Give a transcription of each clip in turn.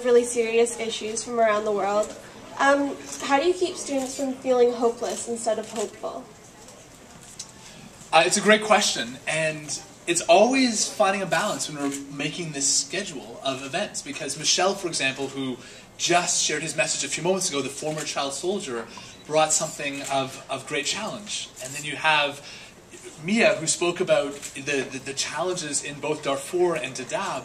really serious issues from around the world. How do you keep students from feeling hopeless instead of hopeful? It's a great question, and it's always finding a balance when we're making this schedule of events, because Michel, for example, who just shared his message a few moments ago, the former child soldier, brought something of great challenge. And then you have Mia, who spoke about the challenges in both Darfur and Dadaab.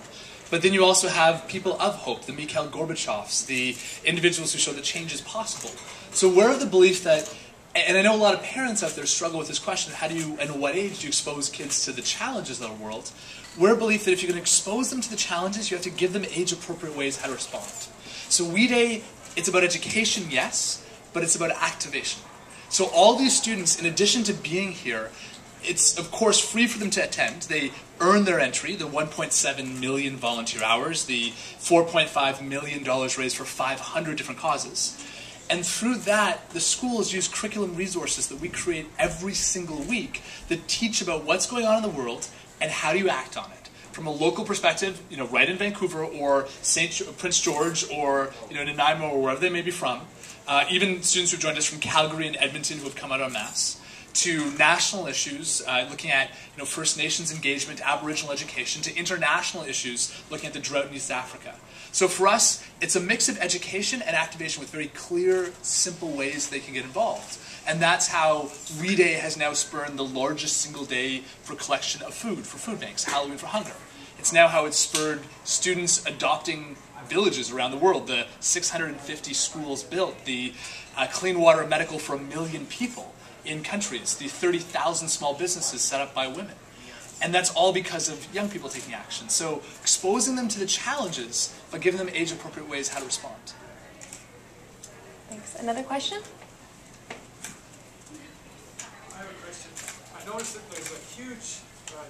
But then you also have people of hope, the Mikhail Gorbachevs, the individuals who show that change is possible. So we're of the belief that, and I know a lot of parents out there struggle with this question, how do you, and at what age do you expose kids to the challenges of the world? We're of the belief that if you're going to expose them to the challenges, you have to give them age-appropriate ways how to respond. So We Day, it's about education, yes, but it's about activation. So all these students, in addition to being here, it's, of course, free for them to attend. They earn their entry, the 1.7 million volunteer hours, the $4.5 million raised for 500 different causes. And through that, the schools use curriculum resources that we create every single week that teach about what's going on in the world and how do you act on it. From a local perspective, right in Vancouver or Prince George or Nanaimo or wherever they may be from, even students who joined us from Calgary and Edmonton who have come out en masse, to national issues, looking at First Nations engagement, Aboriginal education, to international issues, looking at the drought in East Africa. So for us, it's a mix of education and activation with very clear, simple ways they can get involved. And that's how We Day has now spurned the largest single day for collection of food, for food banks, Halloween for Hunger. It's now how it's spurred students adopting villages around the world, the 650 schools built, the clean water and medical for 1 million people in countries, the 30,000 small businesses set up by women. And that's all because of young people taking action. So exposing them to the challenges, but giving them age-appropriate ways how to respond. Thanks. Another question? I have a question. I noticed that there's a huge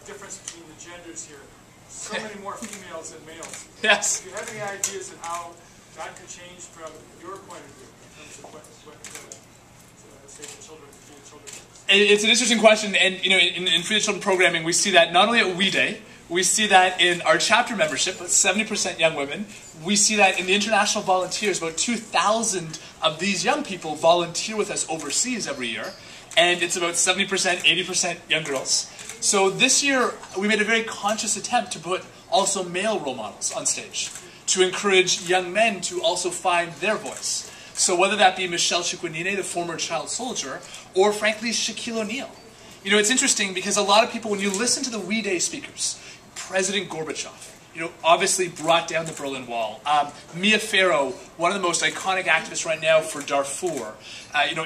difference between the genders here. So many more females than males. Yes. Do you have any ideas of how that could change from your point of view in terms of what say the children, Free the Children? It's an interesting question, and in Free the Children programming, we see that not only at We Day, we see that in our chapter membership, 70% young women. We see that in the international volunteers, about 2,000 of these young people volunteer with us overseas every year, and it's about 70%, 80% young girls. So this year, we made a very conscious attempt to put also male role models on stage, to encourage young men to also find their voice. So whether that be Michel Chikwenine, the former child soldier, or frankly Shaquille O'Neal. It's interesting because a lot of people, when you listen to the We Day speakers, President Gorbachev, obviously brought down the Berlin Wall. Mia Farrow, one of the most iconic activists right now for Darfur.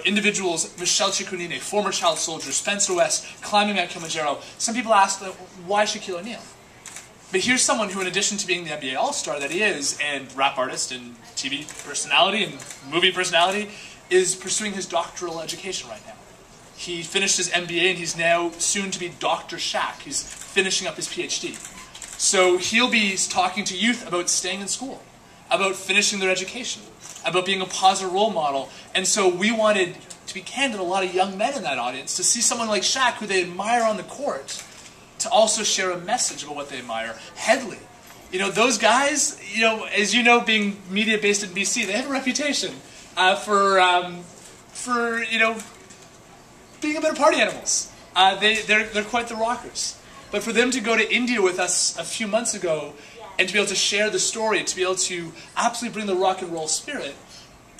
Individuals, Michel Chikwenine, former child soldier, Spencer West, climbing Mount Kilimanjaro. Some people ask, why Shaquille O'Neal? But here's someone who, in addition to being the NBA All-Star that he is, and rap artist, and TV personality, and movie personality, is pursuing his doctoral education right now. He finished his MBA, and he's now soon to be Dr. Shaq. He's finishing up his PhD. So he'll be talking to youth about staying in school, about finishing their education, about being a positive role model. And so we wanted, to be candid, a lot of young men in that audience, to see someone like Shaq, who they admire on the court, to also share a message about what they admire. Headley. Those guys, as you know, being media-based in BC, they have a reputation for being a bit of party animals. They're quite the rockers. But for them to go to India with us a few months ago and to be able to share the story, to be able to absolutely bring the rock and roll spirit,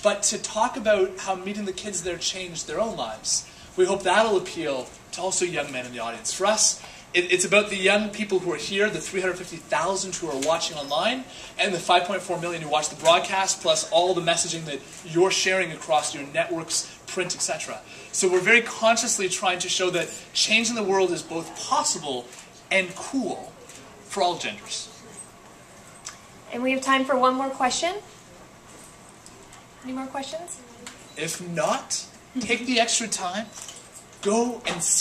but to talk about how meeting the kids there changed their own lives, we hope that'll appeal to also young men in the audience. For us, it's about the young people who are here, the 350,000 who are watching online, and the 5.4 million who watch the broadcast, plus all the messaging that you're sharing across your networks, print, etc. So we're very consciously trying to show that change in the world is both possible and cool for all genders. And we have time for one more question. Any more questions? If not, take the extra time, go and see